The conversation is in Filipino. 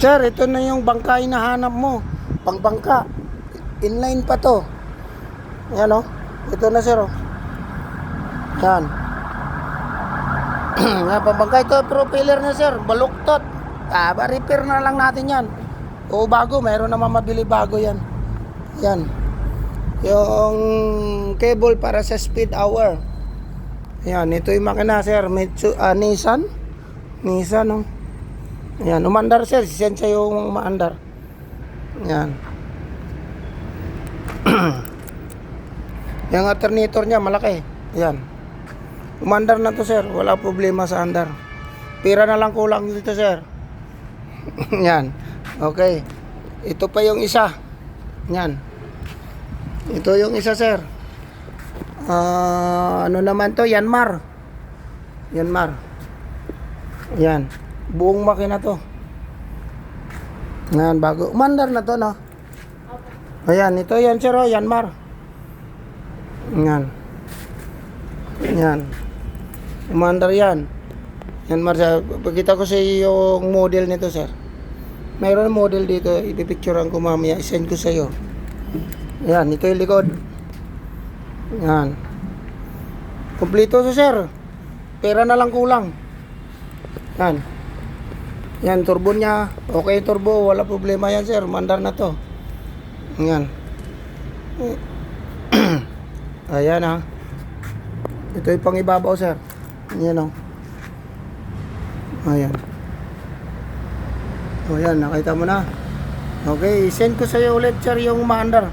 Sir, ito na yung bangka hinahanap mo. Pangbangka. Inline pa to. Yan o. Ito na sir o. Yan. Yan, pambangka. Ito propeller na sir. Baluktot. Repair na lang natin yan. O bago, mayroon naman mabili bago yan. Yan. Yung cable para sa speed hour. Yan, ito yung makina sir. Nissan. Nissan o. Yan, umandar sir. Sisensya yung umaandar. Yan. Yung alternator niya malaki. Yan. Umandar na to sir. Wala problema sa andar. Pira na lang kulang dito sir. Yan. Okay. Ito pa yung isa. Yan. Ito yung isa sir. Ano naman to? Yanmar. Yanmar. Yan. Buong makina to. Yan, bago. Umandar na to, no? Ayan, ito yan, sir, Yanmar. Yan. Yan. Umandar yan. Yanmar, sir. Pagkita ko sa iyo yung model nito, sir. Mayroon model dito. Ipipicturean ko mamaya. I-send ko sa iyo. Yan, ito yung likod. Yan. Kompleto to, sir. Pera na lang kulang. Yan. Yan, turbo niya. Okay, turbo. Wala problema yan, sir. Mandar na to. Yan. Ayan, ha. Ito yung pangibabaw, sir. Yan, o. Ayan. O, yan. Nakita mo na. Okay, send ko sa'yo ulit, sir, yung mandar.